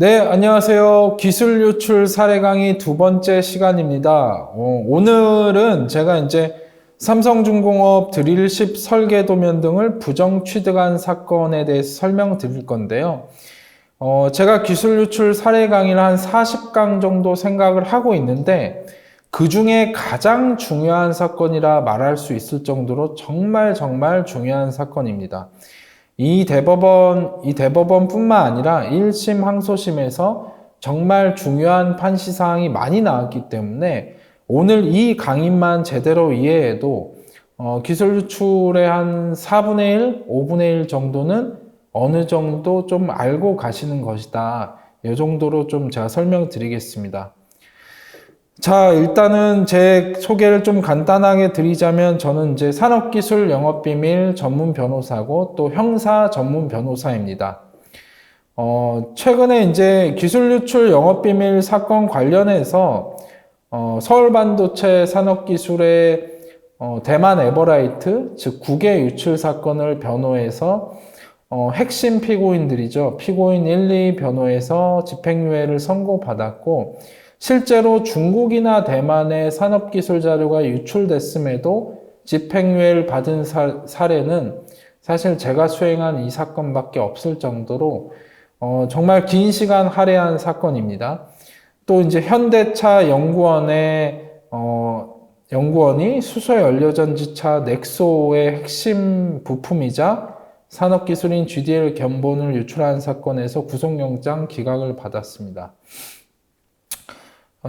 네, 안녕하세요. 기술 유출 사례 강의 두 번째 시간입니다. 오늘은 제가 이제 삼성중공업 드릴10 설계 도면 등을 부정 취득한 사건에 대해서 설명드릴 건데요. 제가 기술 유출 사례 강의를 한 40강 정도 생각을 하고 있는데 그 중에 가장 중요한 사건이라 말할 수 있을 정도로 정말 중요한 사건입니다. 이 대법원뿐만 아니라 1심 항소심에서 정말 중요한 판시 사항이 많이 나왔기 때문에 오늘 이 강의만 제대로 이해해도 기술 유출의 한 4분의 1, 5분의 1 정도는 어느 정도 좀 알고 가시는 것이다. 이 정도로 좀 제가 설명드리겠습니다. 자, 일단은 제 소개를 좀 간단하게 드리자면 저는 이제 산업기술 영업비밀 전문 변호사고 또 형사 전문 변호사입니다. 최근에 이제 기술 유출 영업비밀 사건 관련해서 서울반도체 산업기술의 대만 에버라이트, 즉 국외 유출 사건을 변호해서 핵심 피고인들이죠. 피고인 1, 2 변호해서 집행유예를 선고받았고 실제로 중국이나 대만의 산업기술 자료가 유출됐음에도 집행유예를 받은 사례는 사실 제가 수행한 이 사건밖에 없을 정도로 정말 긴 시간 할애한 사건입니다. 또 이제 현대차 연구원이 수소연료전지차 넥소의 핵심 부품이자 산업기술인 GDL 견본을 유출한 사건에서 구속영장 기각을 받았습니다.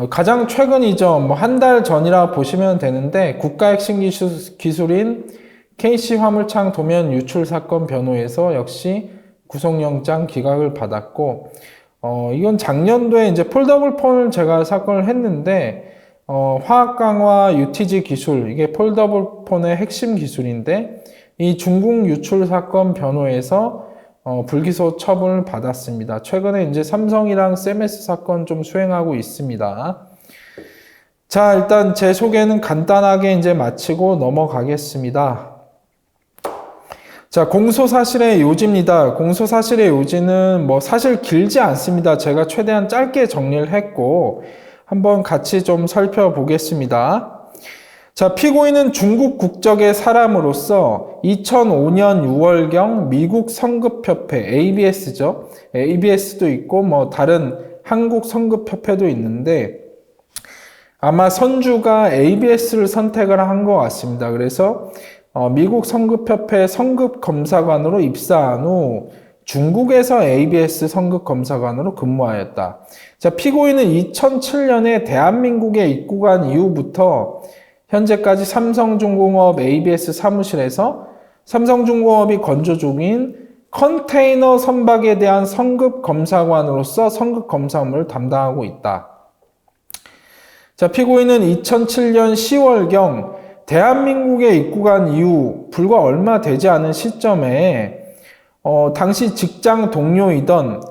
가장 최근이죠. 뭐 한 달 전이라 보시면 되는데 국가 핵심 기술인 KC화물창 도면 유출 사건 변호에서 역시 구속영장 기각을 받았고 이건 작년도에 이제 폴더블 폰을 제가 사건을 했는데 화학 강화 UTG 기술, 이게 폴더블 폰의 핵심 기술인데 이 중국 유출 사건 변호에서 불기소 처분을 받았습니다. 최근에 이제 삼성이랑 세메스 사건 좀 수행하고 있습니다. 자, 일단 제 소개는 간단하게 이제 마치고 넘어가겠습니다. 자, 공소사실의 요지입니다. 공소사실의 요지는 뭐 사실 길지 않습니다. 제가 최대한 짧게 정리를 했고 한번 같이 좀 살펴보겠습니다. 자, 피고인은 중국 국적의 사람으로서 2005년 6월경 미국 성급협회, ABS죠. ABS도 있고 뭐 다른 한국 성급협회도 있는데 아마 선주가 ABS를 선택을 한 것 같습니다. 그래서 미국 성급협회 성급검사관으로 입사한 후 중국에서 ABS 성급검사관으로 근무하였다. 자, 피고인은 2007년에 대한민국에 입국한 이후부터 현재까지 삼성중공업 ABS 사무실에서 삼성중공업이 건조 중인 컨테이너 선박에 대한 성급검사관으로서 성급검사 업무를 담당하고 있다. 자, 피고인은 2007년 10월경 대한민국에 입국한 이후 불과 얼마 되지 않은 시점에 당시 직장 동료이던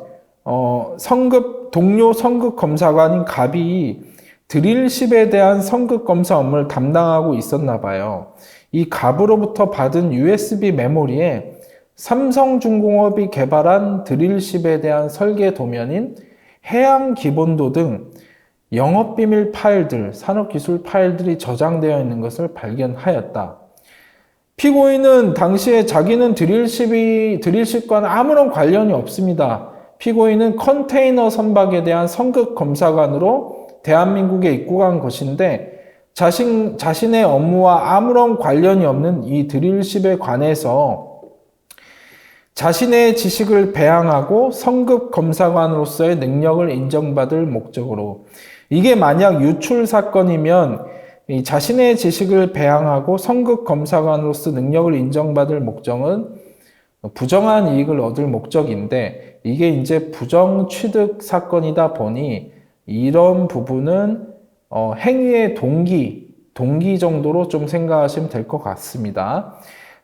동료 성급검사관인 갑이 드릴10에 대한 성급검사 업무를 담당하고 있었나 봐요. 이 갑으로부터 받은 USB 메모리에 삼성중공업이 개발한 드릴10에 대한 설계 도면인 해양기본도 등 영업비밀 파일들, 산업기술 파일들이 저장되어 있는 것을 발견하였다. 피고인은 당시에 자기는 드릴10과는 아무런 관련이 없습니다. 피고인은 컨테이너 선박에 대한 성급검사관으로 대한민국에 입국한 것인데 자신의 업무와 아무런 관련이 없는 이 드릴10에 관해서 자신의 지식을 배양하고 성급검사관으로서의 능력을 인정받을 목적으로, 이게 만약 유출 사건이면 자신의 지식을 배양하고 성급검사관으로서 능력을 인정받을 목적은 부정한 이익을 얻을 목적인데 이게 이제 부정 취득 사건이다 보니 이런 부분은 행위의 동기 정도로 좀 생각하시면 될 것 같습니다.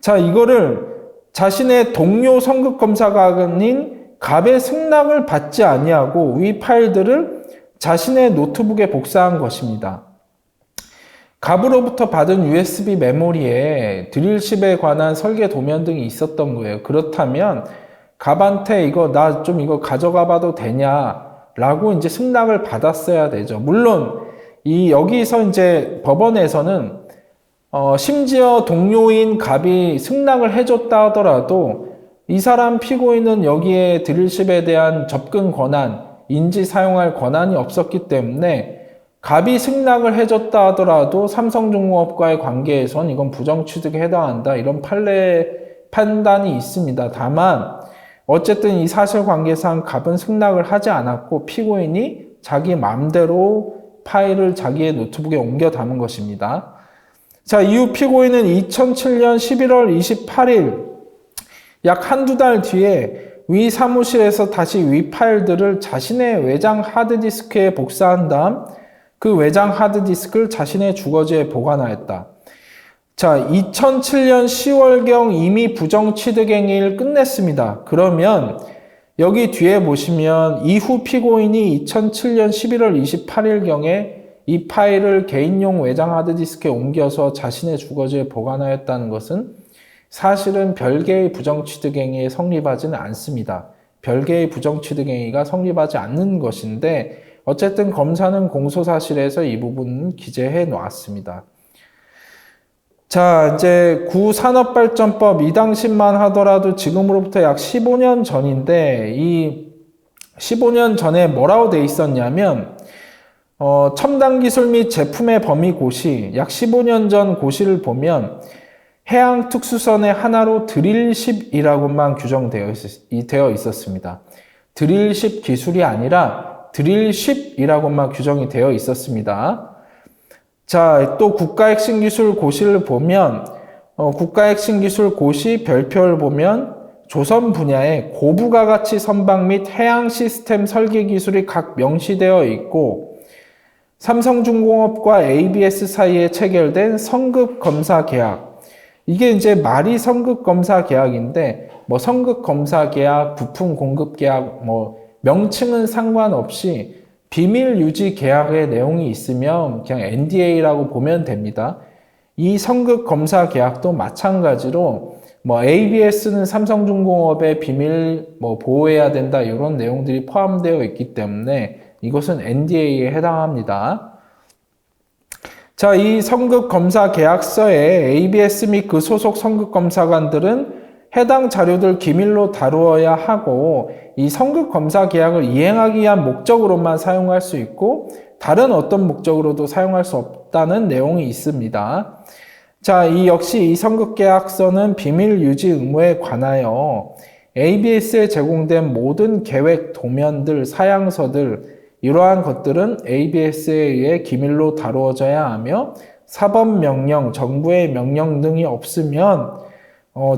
자, 이거를 자신의 동료 성급검사관인 갑의 승낙을 받지 아니하고 위 파일들을 자신의 노트북에 복사한 것입니다. 갑으로부터 받은 USB 메모리에 드릴10에 관한 설계 도면 등이 있었던 거예요. 그렇다면 갑한테 이거 가져가 봐도 되냐? 라고 이제 승낙을 받았어야 되죠. 물론 여기서 이제 법원에서는 심지어 동료인 갑이 승낙을 해줬다 하더라도 이 사람 피고인은 여기에 드릴십에 대한 접근 권한, 인지 사용할 권한이 없었기 때문에 갑이 승낙을 해줬다 하더라도 삼성중공업과의 관계에선 이건 부정취득에 해당한다, 이런 판단이 있습니다. 다만 어쨌든 이 사실관계상 갑은 승낙을 하지 않았고 피고인이 자기 마음대로 파일을 자기의 노트북에 옮겨 담은 것입니다. 자, 이후 피고인은 2007년 11월 28일 약 한두 달 뒤에 위 사무실에서 다시 위 파일들을 자신의 외장 하드디스크에 복사한 다음 그 외장 하드디스크를 자신의 주거지에 보관하였다. 자, 2007년 10월경 이미 부정취득행위를 끝냈습니다. 그러면 여기 뒤에 보시면 이후 피고인이 2007년 11월 28일경에 이 파일을 개인용 외장 하드디스크에 옮겨서 자신의 주거지에 보관하였다는 것은 사실은 별개의 부정취득행위에 성립하지는 않습니다. 별개의 부정취득행위가 성립하지 않는 것인데 어쨌든 검사는 공소사실에서 이 부분은 기재해 놓았습니다. 자, 이제 구산업발전법 이 당시만 하더라도 지금으로부터 약 15년 전인데 이 15년 전에 뭐라고 돼 있었냐면 첨단 기술 및 제품의 범위 고시, 약 15년 전 고시를 보면 해양 특수선의 하나로 드릴십이라고만 규정되어 있었습니다. 드릴십 기술이 아니라 드릴십이라고만 규정이 되어 있었습니다. 자, 또 국가핵심기술 고시를 보면 국가핵심기술 고시 별표를 보면 조선 분야에 고부가 가치 선박 및 해양 시스템 설계 기술이 각 명시되어 있고 삼성중공업과 ABS 사이에 체결된 성급 검사 계약, 이게 이제 말이 성급 검사 계약인데 뭐 성급 검사 계약, 부품 공급 계약, 뭐 명칭은 상관없이 비밀 유지 계약의 내용이 있으면 그냥 NDA라고 보면 됩니다. 이 성급 검사 계약도 마찬가지로 뭐 ABS는 삼성중공업의 비밀 뭐 보호해야 된다, 이런 내용들이 포함되어 있기 때문에 이것은 NDA에 해당합니다. 자, 이 성급 검사 계약서에 ABS 및 그 소속 성급 검사관들은 해당 자료들 기밀로 다루어야 하고 이 성급 검사 계약을 이행하기 위한 목적으로만 사용할 수 있고 다른 어떤 목적으로도 사용할 수 없다는 내용이 있습니다. 자, 이 역시 이 성급 계약서는 비밀 유지 의무에 관하여 ABS에 제공된 모든 계획 도면들, 사양서들, 이러한 것들은 ABS에 의해 기밀로 다루어져야 하며 사법명령, 정부의 명령 등이 없으면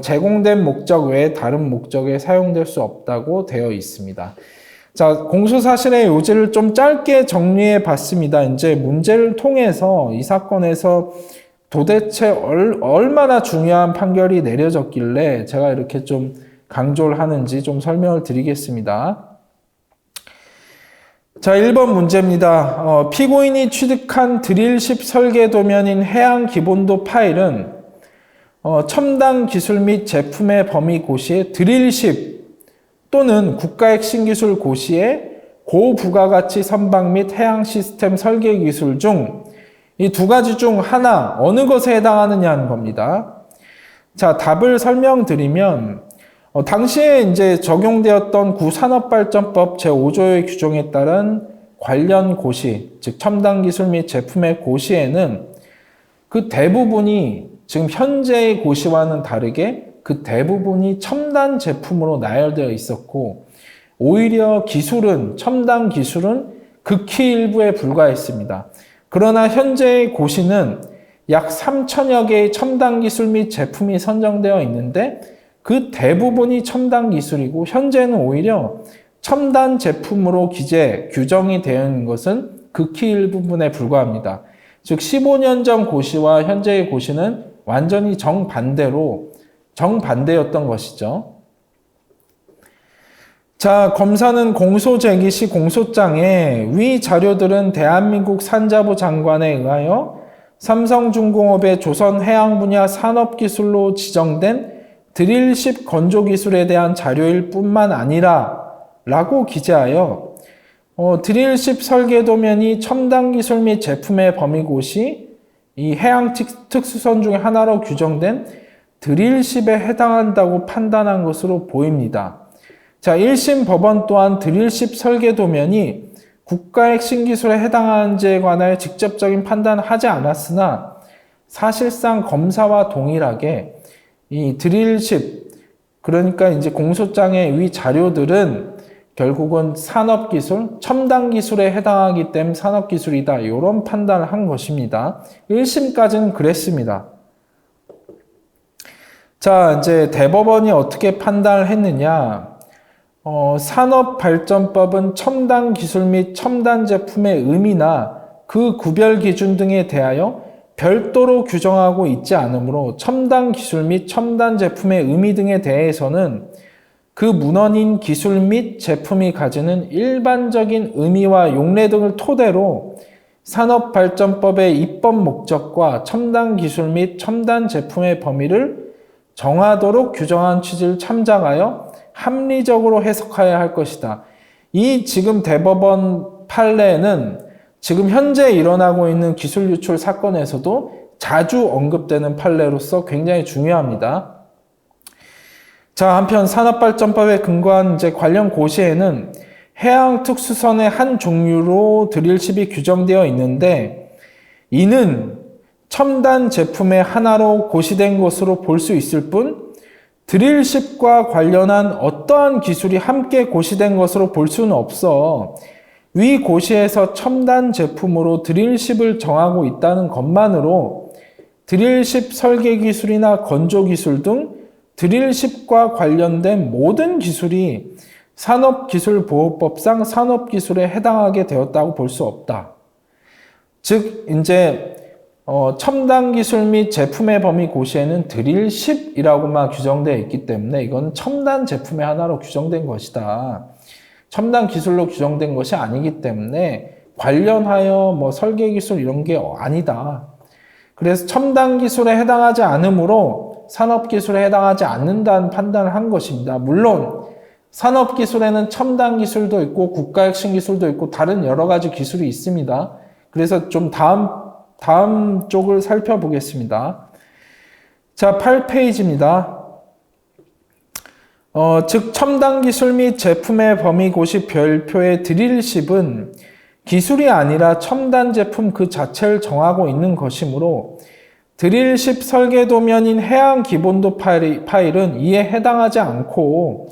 제공된 목적 외에 다른 목적에 사용될 수 없다고 되어 있습니다. 자, 공소사실의 요지를 좀 짧게 정리해 봤습니다. 이제 문제를 통해서 이 사건에서 도대체 얼마나 중요한 판결이 내려졌길래 제가 이렇게 좀 강조를 하는지 좀 설명을 드리겠습니다. 자, 1번 문제입니다. 피고인이 취득한 드릴십 설계 도면인 해양 기본도 파일은 첨단 기술 및 제품의 범위 고시의 드릴십 또는 국가핵심기술 고시의 고부가가치 선박 및 해양 시스템 설계 기술 중 이 두 가지 중 하나, 어느 것에 해당하느냐는 겁니다. 자, 답을 설명드리면 당시에 이제 적용되었던 구산업발전법 제5조의 규정에 따른 관련 고시, 즉 첨단 기술 및 제품의 고시에는 그 대부분이 지금 현재의 고시와는 다르게 그 대부분이 첨단 제품으로 나열되어 있었고 오히려 첨단 기술은 극히 일부에 불과했습니다. 그러나 현재의 고시는 약 3천여 개의 첨단 기술 및 제품이 선정되어 있는데 그 대부분이 첨단 기술이고 현재는 오히려 첨단 제품으로 규정이 되어 있는 것은 극히 일부분에 불과합니다. 즉 15년 전 고시와 현재의 고시는 완전히 정반대였던 것이죠. 자, 검사는 공소 제기 시 공소장에 위 자료들은 대한민국 산자부 장관에 의하여 삼성중공업의 조선해양 분야 산업기술로 지정된 드릴십 건조기술에 대한 자료일 뿐만 아니라 라고 기재하여 드릴십 설계도면이 첨단 기술 및 제품의 범위고시 이 해양 특수선 중에 하나로 규정된 드릴십에 해당한다고 판단한 것으로 보입니다. 자, 1심 법원 또한 드릴십 설계도면이 국가 핵심 기술에 해당하는지에 관하여 직접적인 판단을 하지 않았으나 사실상 검사와 동일하게 이 드릴십, 그러니까 이제 공소장의 위 자료들은 결국은 산업기술, 첨단 기술에 해당하기 때문에 산업기술이다. 이런 판단을 한 것입니다. 1심까지는 그랬습니다. 자, 이제 대법원이 어떻게 판단을 했느냐. 산업발전법은 첨단 기술 및 첨단 제품의 의미나 그 구별 기준 등에 대하여 별도로 규정하고 있지 않으므로 첨단 기술 및 첨단 제품의 의미 등에 대해서는 그 문헌인 기술 및 제품이 가지는 일반적인 의미와 용례 등을 토대로 산업발전법의 입법 목적과 첨단 기술 및 첨단 제품의 범위를 정하도록 규정한 취지를 참작하여 합리적으로 해석해야 할 것이다. 이 지금 대법원 판례는 지금 현재 일어나고 있는 기술 유출 사건에서도 자주 언급되는 판례로서 굉장히 중요합니다. 자, 한편 산업발전법에 근거한 이제 관련 고시에는 해양특수선의 한 종류로 드릴십이 규정되어 있는데 이는 첨단 제품의 하나로 고시된 것으로 볼 수 있을 뿐 드릴십과 관련한 어떠한 기술이 함께 고시된 것으로 볼 수는 없어. 위 고시에서 첨단 제품으로 드릴십을 정하고 있다는 것만으로 드릴십 설계 기술이나 건조 기술 등 드릴십과 관련된 모든 기술이 산업기술보호법상 산업기술에 해당하게 되었다고 볼 수 없다. 즉, 이제 첨단 기술 및 제품의 범위 고시에는 드릴십이라고만 규정되어 있기 때문에 이건 첨단 제품의 하나로 규정된 것이다. 첨단 기술로 규정된 것이 아니기 때문에 관련하여 뭐 설계 기술 이런 게 아니다. 그래서 첨단 기술에 해당하지 않으므로 산업기술에 해당하지 않는다는 판단을 한 것입니다. 물론 산업기술에는 첨단 기술도 있고 국가 핵심 기술도 있고 다른 여러 가지 기술이 있습니다. 그래서 좀 다음 쪽을 살펴보겠습니다. 자, 8페이지입니다. 즉 첨단 기술 및 제품의 범위 고시 별표의 드릴십은 기술이 아니라 첨단 제품 그 자체를 정하고 있는 것이므로 드릴십 설계도면인 해양 기본도 파일은 이에 해당하지 않고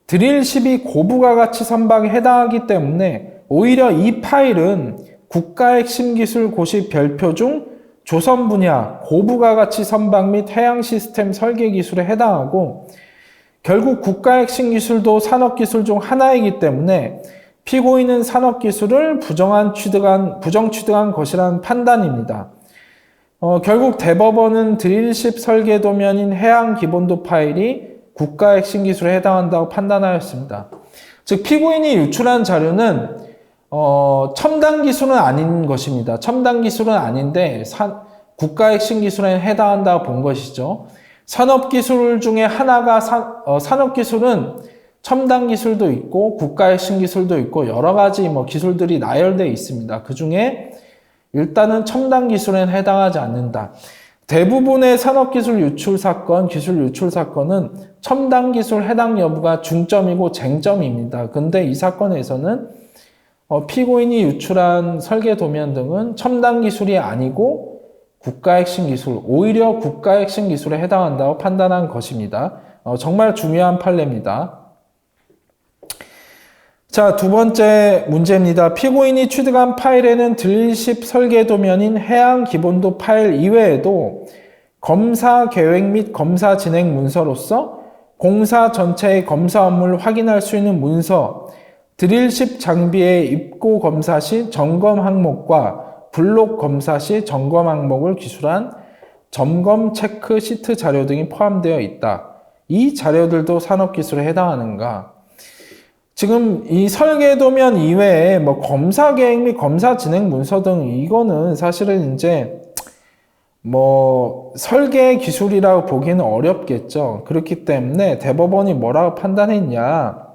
드릴십이 고부가 가치 선박에 해당하기 때문에 오히려 이 파일은 국가 핵심 기술 고시 별표 중 조선 분야 고부가 가치 선박 및 해양 시스템 설계 기술에 해당하고 결국 국가 핵심 기술도 산업 기술 중 하나이기 때문에 피고인은 산업 기술을 부정 취득한 것이라는 판단입니다. 결국 대법원은 드릴십 설계도면인 해양 기본도 파일이 국가 핵심 기술에 해당한다고 판단하였습니다. 즉 피고인이 유출한 자료는 첨단 기술은 아닌 것입니다. 첨단 기술은 아닌데 국가 핵심 기술에 해당한다고 본 것이죠. 산업기술 중에 하나가 산업기술은 첨단 기술도 있고 국가 핵심 기술도 있고 여러 가지 기술들이 나열되어 있습니다. 그 중에 일단은 첨단 기술에는 해당하지 않는다. 대부분의 산업기술 유출 사건, 기술 유출 사건은 첨단 기술 해당 여부가 중점이고 쟁점입니다. 근데 이 사건에서는 피고인이 유출한 설계 도면 등은 첨단 기술이 아니고 국가 핵심 기술, 오히려 국가 핵심 기술에 해당한다고 판단한 것입니다. 정말 중요한 판례입니다. 자, 두 번째 문제입니다. 피고인이 취득한 파일에는 드릴십 설계도면인 해양 기본도 파일 이외에도 검사 계획 및 검사 진행 문서로서 공사 전체의 검사 업무를 확인할 수 있는 문서, 드릴십 장비의 입고 검사 시 점검 항목과 블록 검사 시 점검 항목을 기술한 점검 체크 시트 자료 등이 포함되어 있다. 이 자료들도 산업기술에 해당하는가? 지금 이 설계도면 이외에 검사 계획 및 검사 진행 문서 등 이거는 사실은 이제 설계 기술이라고 보기는 어렵겠죠. 그렇기 때문에 대법원이 뭐라고 판단했냐?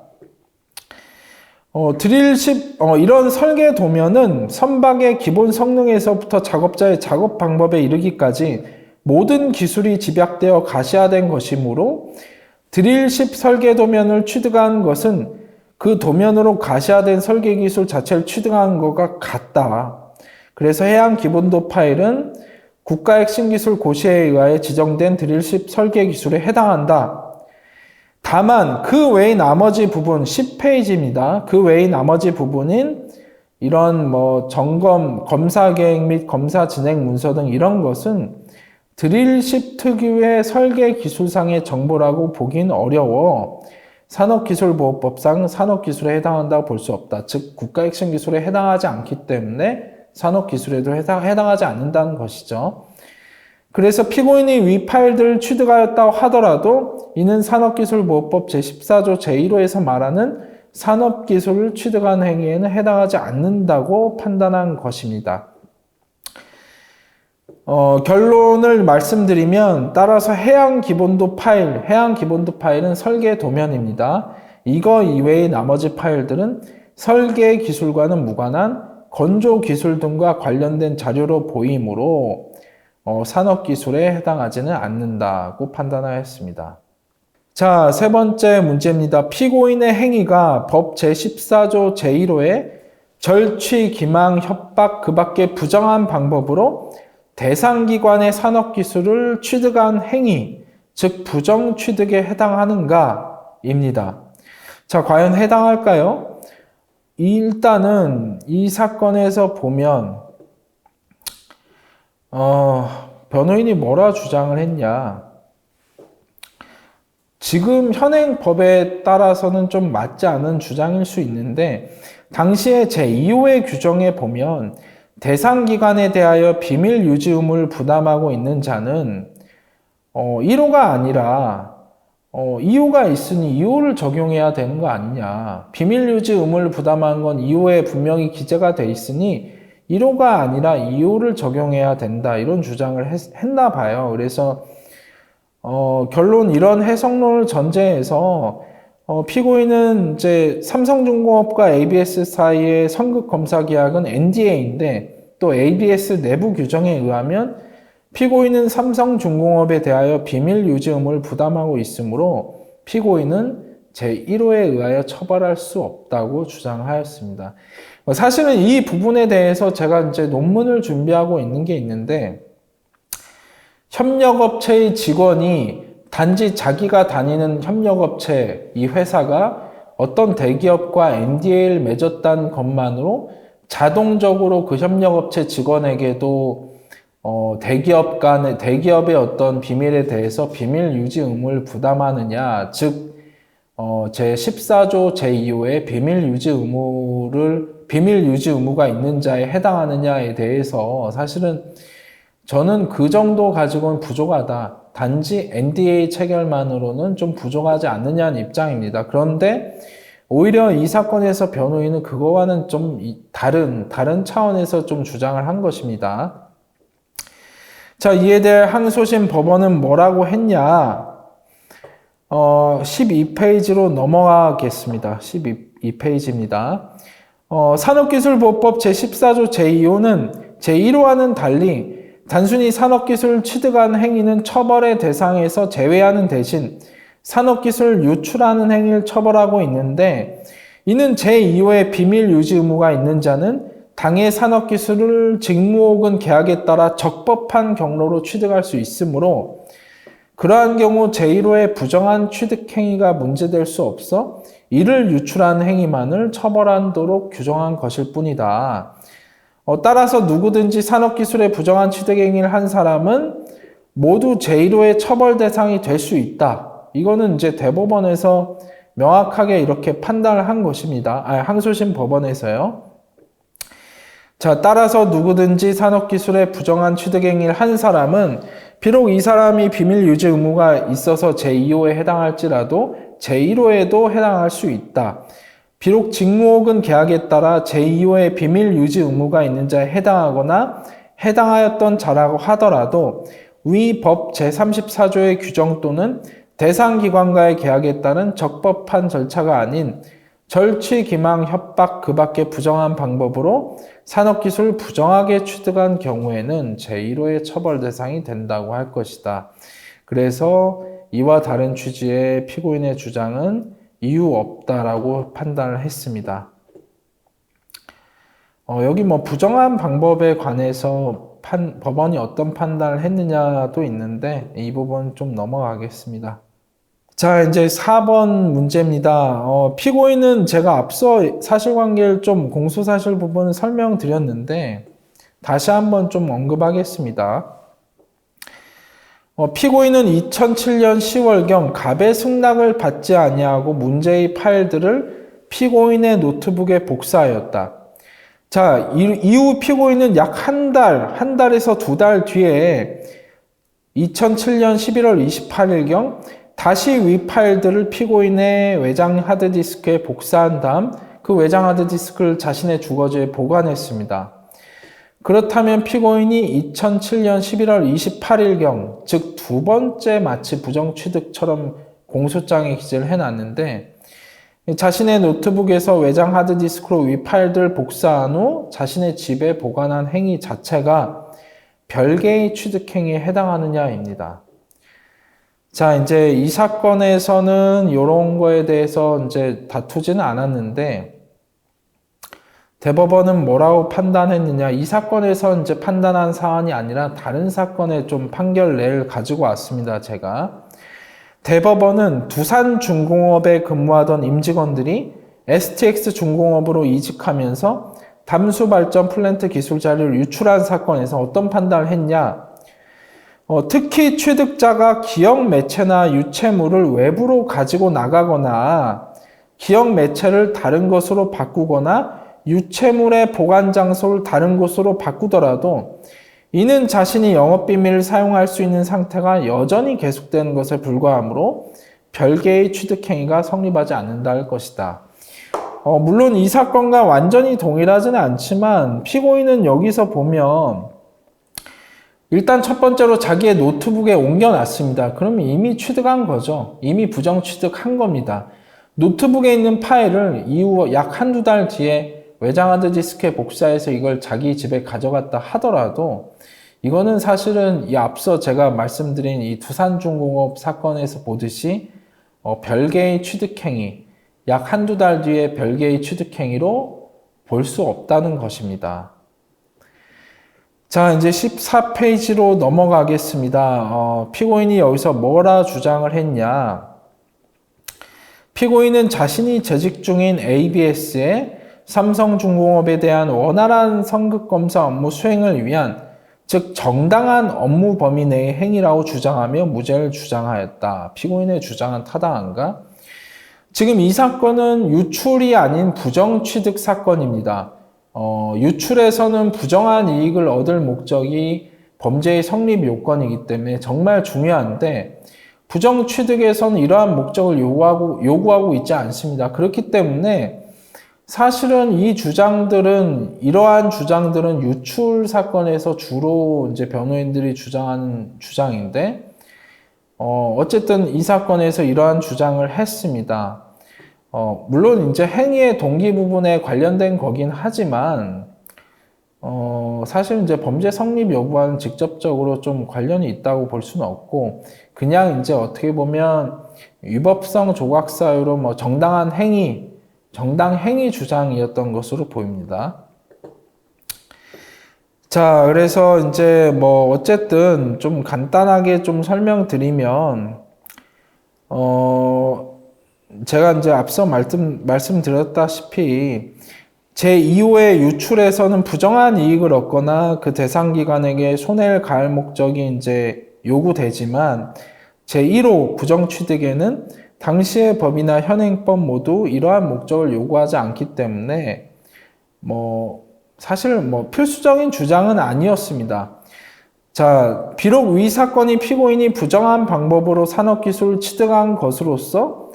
이런 설계 도면은 선박의 기본 성능에서부터 작업자의 작업 방법에 이르기까지 모든 기술이 집약되어 가시화된 것이므로 드릴십 설계 도면을 취득한 것은 그 도면으로 가시화된 설계 기술 자체를 취득한 것과 같다. 그래서 해양 기본도 파일은 국가 핵심 기술 고시에 의하여 지정된 드릴십 설계 기술에 해당한다. 다만 그 외의 나머지 부분 10페이지입니다. 그 외의 나머지 부분인 이런 점검, 검사 계획 및 검사 진행 문서 등 이런 것은 드릴십 특유의 설계 기술상의 정보라고 보긴 어려워 산업기술보호법상 산업기술에 해당한다고 볼 수 없다. 즉 국가 핵심 기술에 해당하지 않기 때문에 산업기술에도 해당하지 않는다는 것이죠. 그래서 피고인이 위 파일들을 취득하였다고 하더라도 이는 산업기술보호법 제14조 제1호에서 말하는 산업기술을 취득한 행위에는 해당하지 않는다고 판단한 것입니다. 결론을 말씀드리면 따라서 해양 기본도 파일은 설계 도면입니다. 이거 이외의 나머지 파일들은 설계 기술과는 무관한 건조 기술 등과 관련된 자료로 보이므로 산업기술에 해당하지는 않는다고 판단하였습니다. 자, 세 번째 문제입니다. 피고인의 행위가 법 제14조 제1호의 절취, 기망, 협박, 그 밖의 부정한 방법으로 대상기관의 산업기술을 취득한 행위, 즉 부정취득에 해당하는가? 입니다. 자, 과연 해당할까요? 일단은 이 사건에서 보면 변호인이 뭐라 주장을 했냐? 지금 현행 법에 따라서는 좀 맞지 않은 주장일 수 있는데 당시에 제2호의 규정에 보면 대상기관에 대하여 비밀 유지 의무를 부담하고 있는 자는 1호가 아니라 2호가 있으니 2호를 적용해야 되는 거 아니냐. 비밀 유지 의무를 부담한 건 2호에 분명히 기재가 돼 있으니 1호가 아니라 2호를 적용해야 된다. 이런 주장을 했나 봐요. 그래서 결론 이런 해석론을 전제해서 피고인은 이제 삼성중공업과 ABS 사이의 선급 검사 계약은 NDA인데 또 ABS 내부 규정에 의하면 피고인은 삼성중공업에 대하여 비밀 유지 의무를 부담하고 있으므로 피고인은 제1호에 의하여 처벌할 수 없다고 주장하였습니다. 사실은 이 부분에 대해서 제가 이제 논문을 준비하고 있는 게 있는데 협력업체의 직원이 단지 자기가 다니는 협력업체, 이 회사가 어떤 대기업과 NDA를 맺었다는 것만으로 자동적으로 그 협력업체 직원에게도 대기업의 어떤 비밀에 대해서 비밀 유지 의무를 부담하느냐, 즉 제14조 제2호의 비밀 유지 의무가 있는 자에 해당하느냐에 대해서 사실은 저는 그 정도 가지고는 부족하다. 단지 NDA 체결만으로는 좀 부족하지 않느냐는 입장입니다. 그런데 오히려 이 사건에서 변호인은 그거와는 좀 다른 차원에서 좀 주장을 한 것입니다. 자, 이에 대해 항소심 법원은 뭐라고 했냐? 12페이지로 넘어가겠습니다. 12페이지입니다. 산업기술보호법 제14조 제2호는 제1호와는 달리 단순히 산업기술 취득한 행위는 처벌의 대상에서 제외하는 대신 산업기술 유출하는 행위를 처벌하고 있는데 이는 제2호의 비밀 유지 의무가 있는 자는 당해 산업기술을 직무 혹은 계약에 따라 적법한 경로로 취득할 수 있으므로 그러한 경우 제1호의 부정한 취득 행위가 문제될 수 없어 이를 유출한 행위만을 처벌하도록 규정한 것일 뿐이다. 따라서 누구든지 산업기술의 부정한 취득 행위를 한 사람은 모두 제1호의 처벌 대상이 될 수 있다. 이거는 이제 대법원에서 명확하게 이렇게 판단을 한 것입니다. 항소심 법원에서요. 자, 따라서 누구든지 산업기술의 부정한 취득 행위를 한 사람은 비록 이 사람이 비밀 유지 의무가 있어서 제2호에 해당할지라도 제1호에도 해당할 수 있다. 비록 직무 혹은 계약에 따라 제2호의 비밀 유지 의무가 있는 자에 해당하거나 해당하였던 자라고 하더라도 위 법 제34조의 규정 또는 대상 기관과의 계약에 따른 적법한 절차가 아닌 절취, 기망, 협박 그 밖의 부정한 방법으로 산업기술을 부정하게 취득한 경우에는 제1호의 처벌 대상이 된다고 할 것이다. 그래서 이와 다른 취지의 피고인의 주장은 이유 없다라고 판단을 했습니다. 여기 뭐 부정한 방법에 관해서 법원이 어떤 판단을 했느냐도 있는데 이 부분 좀 넘어가겠습니다. 자, 이제 4번 문제입니다. 피고인은 제가 앞서 사실관계를 좀 공소사실 부분을 설명드렸는데 다시 한번 좀 언급하겠습니다. 피고인은 2007년 10월경 갑의 승낙을 받지 아니하고 문제의 파일들을 피고인의 노트북에 복사하였다. 자, 이후 피고인은 약 한 달에서 2달 뒤에 2007년 11월 28일경 다시 위 파일들을 피고인의 외장 하드디스크에 복사한 다음 그 외장 하드디스크를 자신의 주거지에 보관했습니다. 그렇다면 피고인이 2007년 11월 28일경, 즉 두 번째 마치 부정취득처럼 공소장에 기재를 해놨는데 자신의 노트북에서 외장 하드디스크로 위 파일들을 복사한 후 자신의 집에 보관한 행위 자체가 별개의 취득행위에 해당하느냐입니다. 자, 이제 이 사건에서는 이런 거에 대해서 이제 다투지는 않았는데 대법원은 뭐라고 판단했느냐? 이 사건에서 이제 판단한 사안이 아니라 다른 사건의 좀 판결례를 가지고 왔습니다, 제가. 대법원은 두산중공업에 근무하던 임직원들이 STX 중공업으로 이직하면서 담수발전 플랜트 기술 자료를 유출한 사건에서 어떤 판단을 했냐? 특히 취득자가 기억 매체나 유체물을 외부로 가지고 나가거나 기억 매체를 다른 것으로 바꾸거나 유체물의 보관 장소를 다른 곳으로 바꾸더라도 이는 자신이 영업비밀을 사용할 수 있는 상태가 여전히 계속되는 것에 불과하므로 별개의 취득행위가 성립하지 않는다 할 것이다. 물론 이 사건과 완전히 동일하지는 않지만 피고인은 여기서 보면 일단 첫 번째로 자기의 노트북에 옮겨놨습니다. 그러면 이미 취득한 거죠. 이미 부정 취득한 겁니다. 노트북에 있는 파일을 이후 약 한두 달 뒤에 외장 하드디스크에 복사해서 이걸 자기 집에 가져갔다 하더라도 이거는 사실은 이 앞서 제가 말씀드린 이 두산중공업 사건에서 보듯이 별개의 취득행위, 약 한두 달 뒤에 별개의 취득행위로 볼 수 없다는 것입니다. 자, 이제 14페이지로 넘어가겠습니다. 피고인이 여기서 뭐라 주장을 했냐? 피고인은 자신이 재직 중인 ABS에 삼성중공업에 대한 원활한 성급검사 업무 수행을 위한 즉 정당한 업무 범위 내의 행위라고 주장하며 무죄를 주장하였다. 피고인의 주장은 타당한가? 지금 이 사건은 유출이 아닌 부정취득 사건입니다. 유출에서는 부정한 이익을 얻을 목적이 범죄의 성립 요건이기 때문에 정말 중요한데 부정취득에서는 이러한 목적을 요구하고 있지 않습니다. 그렇기 때문에 사실은 이러한 주장들은 유출 사건에서 주로 이제 변호인들이 주장하는 주장인데, 어쨌든 이 사건에서 이러한 주장을 했습니다. 물론 이제 행위의 동기 부분에 관련된 거긴 하지만, 사실 이제 범죄 성립 여부와는 직접적으로 좀 관련이 있다고 볼 수는 없고, 그냥 이제 어떻게 보면 위법성 조각 사유로 뭐 정당 행위 주장이었던 것으로 보입니다. 자, 그래서 이제 뭐 어쨌든 좀 간단하게 좀 설명드리면, 제가 이제 앞서 말씀드렸다시피 제2호의 유출에서는 부정한 이익을 얻거나 그 대상 기관에게 손해를 가할 목적이 이제 요구되지만 제1호 부정취득에는 당시의 법이나 현행법 모두 이러한 목적을 요구하지 않기 때문에 사실 필수적인 주장은 아니었습니다. 자, 비록 위 사건이 피고인이 부정한 방법으로 산업기술을 취득한 것으로서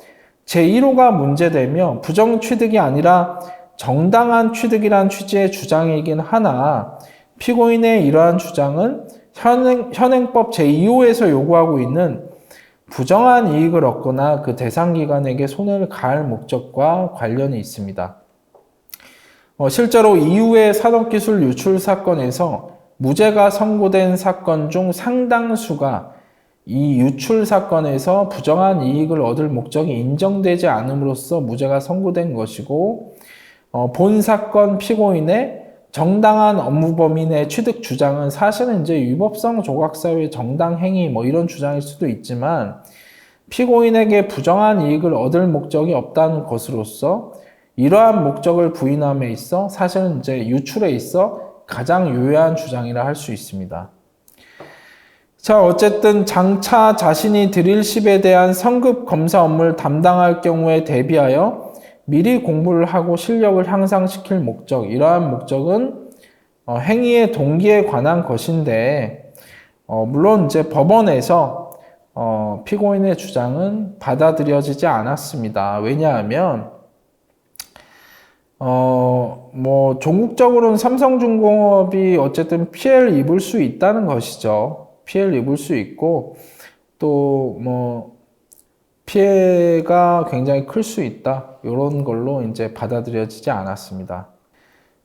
제1호가 문제되며 부정취득이 아니라 정당한 취득이란 취지의 주장이긴 하나 피고인의 이러한 주장은 현행법 제2호에서 요구하고 있는 부정한 이익을 얻거나 그 대상 기관에게 손해를 가할 목적과 관련이 있습니다. 실제로 이후의 산업기술 유출 사건에서 무죄가 선고된 사건 중 상당수가 이 유출 사건에서 부정한 이익을 얻을 목적이 인정되지 않음으로써 무죄가 선고된 것이고, 본 사건 피고인의 정당한 업무범인의 취득 주장은 사실은 이제 위법성 조각사유의 정당 행위 이런 주장일 수도 있지만, 피고인에게 부정한 이익을 얻을 목적이 없다는 것으로서 이러한 목적을 부인함에 있어 사실은 이제 유출에 있어 가장 유효한 주장이라 할 수 있습니다. 자, 어쨌든 장차 자신이 드릴십에 대한 성급 검사 업무를 담당할 경우에 대비하여 미리 공부를 하고 실력을 향상시킬 목적, 이러한 목적은 행위의 동기에 관한 것인데, 물론 이제 법원에서 피고인의 주장은 받아들여지지 않았습니다. 왜냐하면 종국적으로는 삼성중공업이 어쨌든 피해를 입을 수 있다는 것이죠. 피해를 입을 수 있고, 또 피해가 굉장히 클 수 있다. 이런 걸로 이제 받아들여지지 않았습니다.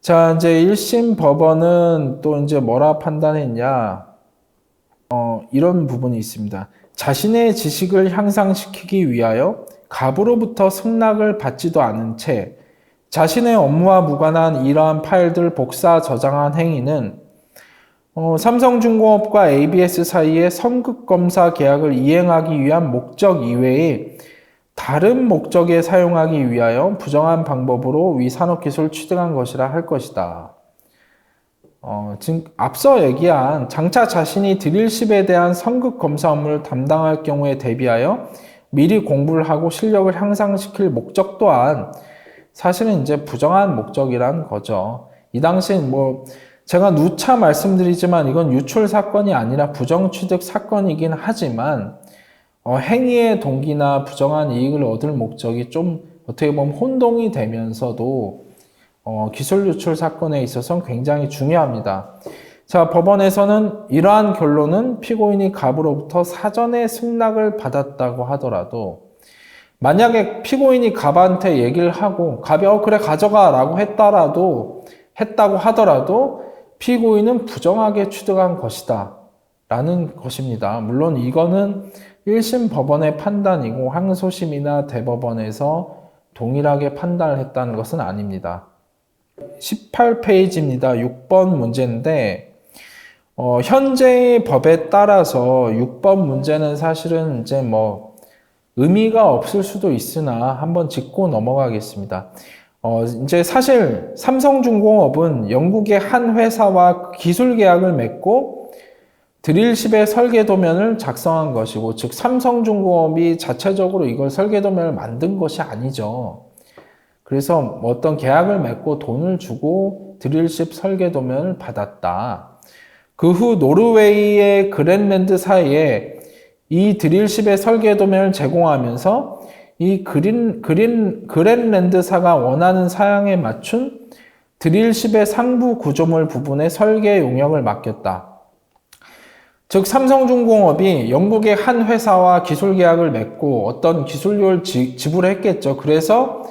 자, 이제 1심 법원은 또 이제 뭐라 판단했냐? 이런 부분이 있습니다. 자신의 지식을 향상시키기 위하여 갑으로부터 승낙을 받지도 않은 채 자신의 업무와 무관한 이러한 파일들을 복사 저장한 행위는 삼성중공업과 ABS 사이의 성급검사 계약을 이행하기 위한 목적 이외에 다른 목적에 사용하기 위하여 부정한 방법으로 위 산업기술을 취득한 것이라 할 것이다. 지금 앞서 얘기한 장차 자신이 드릴십에 대한 성급검사 업무를 담당할 경우에 대비하여 미리 공부를 하고 실력을 향상시킬 목적 또한 사실은 이제 부정한 목적이란 거죠. 이 당시엔 제가 누차 말씀드리지만 이건 유출 사건이 아니라 부정취득 사건이긴 하지만 행위의 동기나 부정한 이익을 얻을 목적이 좀 어떻게 보면 혼동이 되면서도 기술 유출 사건에 있어서는 굉장히 중요합니다. 자, 법원에서는 이러한 결론은 피고인이 갑으로부터 사전에 승낙을 받았다고 하더라도, 만약에 피고인이 갑한테 얘기를 하고 갑이 그래 가져가 라고 했다고 하더라도 피고인은 부정하게 취득한 것이다 라는 것입니다. 물론 이거는 1심 법원의 판단이고 항소심이나 대법원에서 동일하게 판단을 했다는 것은 아닙니다. 18페이지입니다. 6번 문제인데, 현재의 법에 따라서 6번 문제는 사실은 이제 의미가 없을 수도 있으나 한번 짚고 넘어가겠습니다. 이제 사실 삼성중공업은 영국의 한 회사와 기술 계약을 맺고 드릴십의 설계도면을 작성한 것이고, 즉 삼성중공업이 자체적으로 이걸 설계도면을 만든 것이 아니죠. 그래서 어떤 계약을 맺고 돈을 주고 드릴십 설계도면을 받았다. 그 후 노르웨이의 그랜랜드사에 이 드릴십의 설계도면을 제공하면서 이 그랜랜드사가 원하는 사양에 맞춘 드릴십의 상부 구조물 부분의 설계 용역을 맡겼다. 즉 삼성중공업이 영국의 한 회사와 기술 계약을 맺고 어떤 기술료를 지불했겠죠. 그래서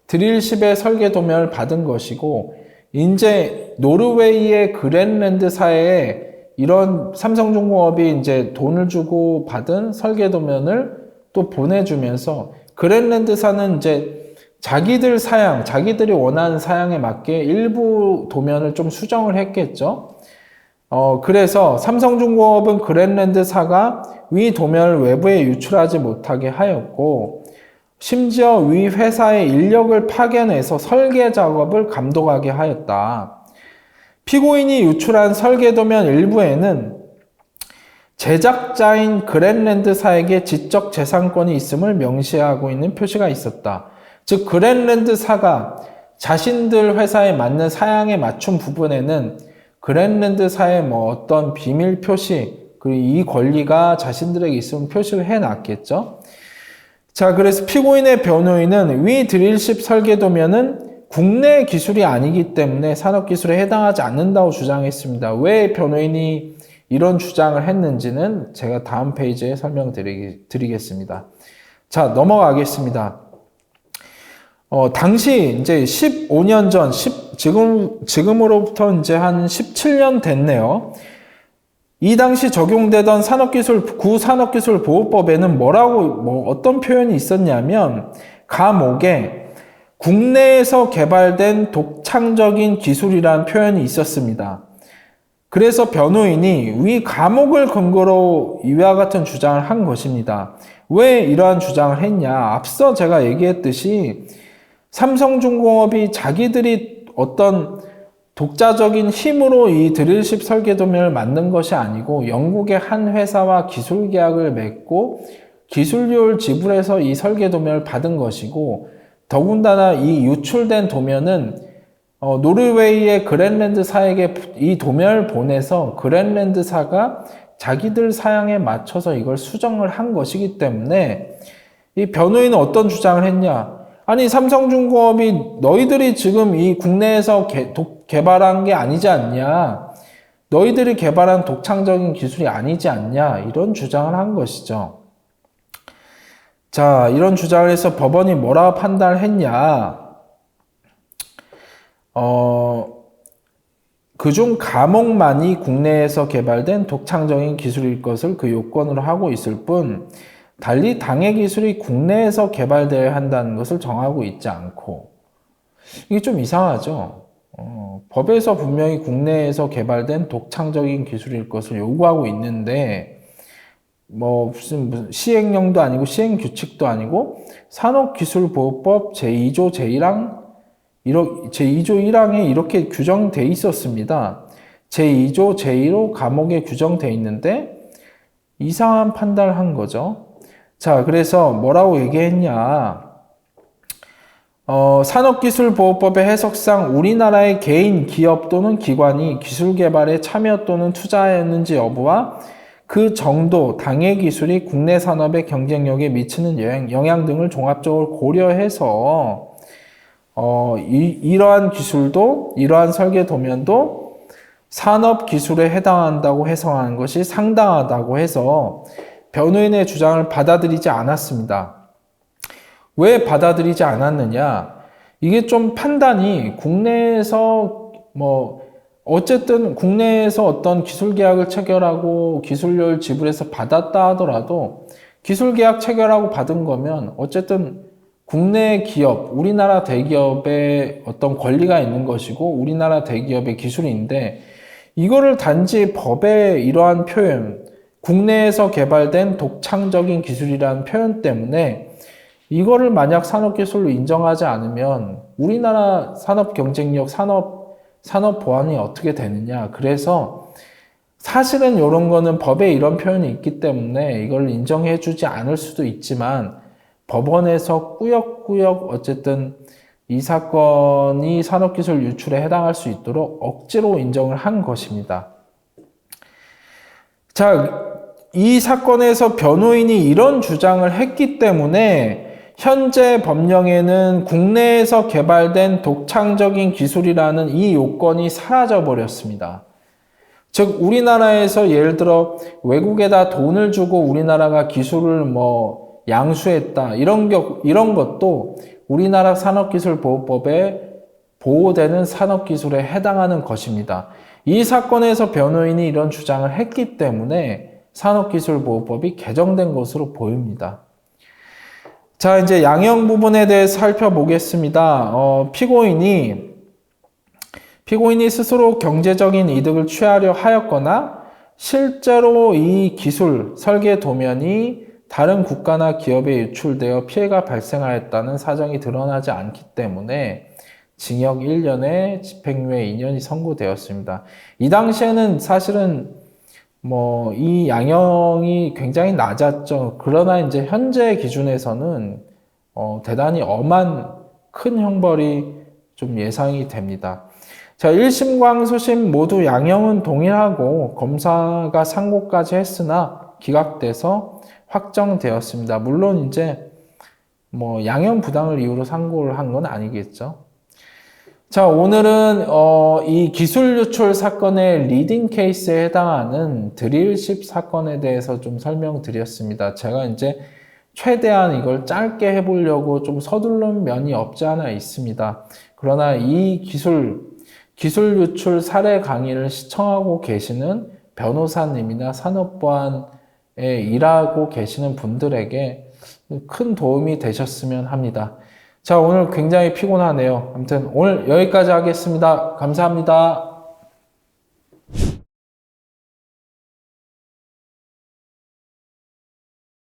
드릴십의 설계도면을 받은 것이고, 이제 노르웨이의 그랜랜드사에 이런 삼성중공업이 이제 돈을 주고 받은 설계도면을 또 보내주면서 그랜랜드사는 이제 자기들이 원하는 사양에 맞게 일부 도면을 좀 수정을 했겠죠. 그래서 삼성중공업은 그랜랜드사가 위 도면을 외부에 유출하지 못하게 하였고, 심지어 위 회사의 인력을 파견해서 설계 작업을 감독하게 하였다. 피고인이 유출한 설계도면 일부에는 제작자인 그랜랜드사에게 지적 재산권이 있음을 명시하고 있는 표시가 있었다. 즉 그랜랜드사가 자신들 회사에 맞는 사양에 맞춘 부분에는 그랜랜드사의 어떤 비밀 표시, 그리고 이 권리가 자신들에게 있으면 표시를 해놨겠죠. 자, 그래서 피고인의 변호인은 위 드릴십 설계도면은 국내 기술이 아니기 때문에 산업기술에 해당하지 않는다고 주장했습니다. 왜 변호인이 이런 주장을 했는지는 제가 다음 페이지에 설명드리겠습니다. 자, 넘어가겠습니다. 당시 이제 15년 전, 지금으로부터 이제 한 17년 됐네요. 이 당시 적용되던 구산업기술보호법에는 어떤 표현이 있었냐면, 가목에 국내에서 개발된 독창적인 기술이라는 표현이 있었습니다. 그래서 변호인이 위 가목을 근거로 이와 같은 주장을 한 것입니다. 왜 이러한 주장을 했냐? 앞서 제가 얘기했듯이 삼성중공업이 자기들이 어떤 독자적인 힘으로 이 드릴십 설계도면을 만든 것이 아니고 영국의 한 회사와 기술 계약을 맺고 기술료를 지불해서 이 설계도면을 받은 것이고, 더군다나 이 유출된 도면은 노르웨이의 그랜랜드사에게 이 도면을 보내서 그랜랜드사가 자기들 사양에 맞춰서 이걸 수정을 한 것이기 때문에 이 변호인은 어떤 주장을 했냐? 아니, 삼성중공업이 너희들이 지금 이 국내에서 개발한 게 아니지 않냐? 너희들이 개발한 독창적인 기술이 아니지 않냐? 이런 주장을 한 것이죠. 자, 이런 주장을 해서 법원이 뭐라고 판단을 했냐? 그중 가목만이 국내에서 개발된 독창적인 기술일 것을 그 요건으로 하고 있을 뿐, 달리 당해 기술이 국내에서 개발되어야 한다는 것을 정하고 있지 않고, 이게 좀 이상하죠. 법에서 분명히 국내에서 개발된 독창적인 기술일 것을 요구하고 있는데, 무슨 시행령도 아니고 시행규칙도 아니고 산업기술보호법 제2조 제2조 1항에 이렇게 규정돼 있었습니다. 제2조 제1호 과목에 규정돼 있는데 이상한 판단을 한 거죠. 자, 그래서 뭐라고 얘기했냐? 산업기술보호법의 해석상 우리나라의 개인, 기업 또는 기관이 기술 개발에 참여 또는 투자했는지 여부와 그 정도, 당해 기술이 국내 산업의 경쟁력에 미치는 영향 등을 종합적으로 고려해서 이러한 기술도, 이러한 설계 도면도 산업 기술에 해당한다고 해석하는 것이 상당하다고 해서 변호인의 주장을 받아들이지 않았습니다. 왜 받아들이지 않았느냐? 이게 좀 판단이 국내에서 어쨌든 국내에서 어떤 기술 계약을 체결하고 기술료를 지불해서 받았다 하더라도 기술 계약 체결하고 받은 거면 어쨌든 국내 기업, 우리나라 대기업의 어떤 권리가 있는 것이고 우리나라 대기업의 기술인데, 이거를 단지 법의 이러한 표현, 국내에서 개발된 독창적인 기술이라는 표현 때문에 이거를 만약 산업기술로 인정하지 않으면 우리나라 산업 경쟁력, 산업 보안이 어떻게 되느냐. 그래서 사실은 이런 거는 법에 이런 표현이 있기 때문에 이걸 인정해 주지 않을 수도 있지만 법원에서 꾸역꾸역 어쨌든 이 사건이 산업기술 유출에 해당할 수 있도록 억지로 인정을 한 것입니다. 자, 이 사건에서 변호인이 이런 주장을 했기 때문에 현재 법령에는 국내에서 개발된 독창적인 기술이라는 이 요건이 사라져 버렸습니다. 즉, 우리나라에서 예를 들어 외국에다 돈을 주고 우리나라가 기술을 양수했다. 이런 것도 우리나라 산업기술보호법에 보호되는 산업기술에 해당하는 것입니다. 이 사건에서 변호인이 이런 주장을 했기 때문에 산업기술보호법이 개정된 것으로 보입니다. 자, 이제 양형 부분에 대해서 살펴보겠습니다. 피고인이 스스로 경제적인 이득을 취하려 하였거나 실제로 이 기술, 설계 도면이 다른 국가나 기업에 유출되어 피해가 발생하였다는 사정이 드러나지 않기 때문에 징역 1년에 집행유예 2년이 선고되었습니다. 이 당시에는 사실은 이 양형이 굉장히 낮았죠. 그러나 이제 현재 기준에서는 대단히 엄한 큰 형벌이 좀 예상이 됩니다. 자, 1심, 항소심 모두 양형은 동일하고 검사가 상고까지 했으나 기각돼서 확정되었습니다. 물론 이제 양형 부당을 이유로 상고를 한 건 아니겠죠. 자, 오늘은 이 기술 유출 사건의 리딩 케이스에 해당하는 드릴십 사건에 대해서 좀 설명드렸습니다. 제가 이제 최대한 이걸 짧게 해보려고 좀 서두른 면이 없지 않아 있습니다. 그러나 이 기술 유출 사례 강의를 시청하고 계시는 변호사님이나 산업보안에 일하고 계시는 분들에게 큰 도움이 되셨으면 합니다. 자, 오늘 굉장히 피곤하네요. 아무튼 오늘 여기까지 하겠습니다. 감사합니다.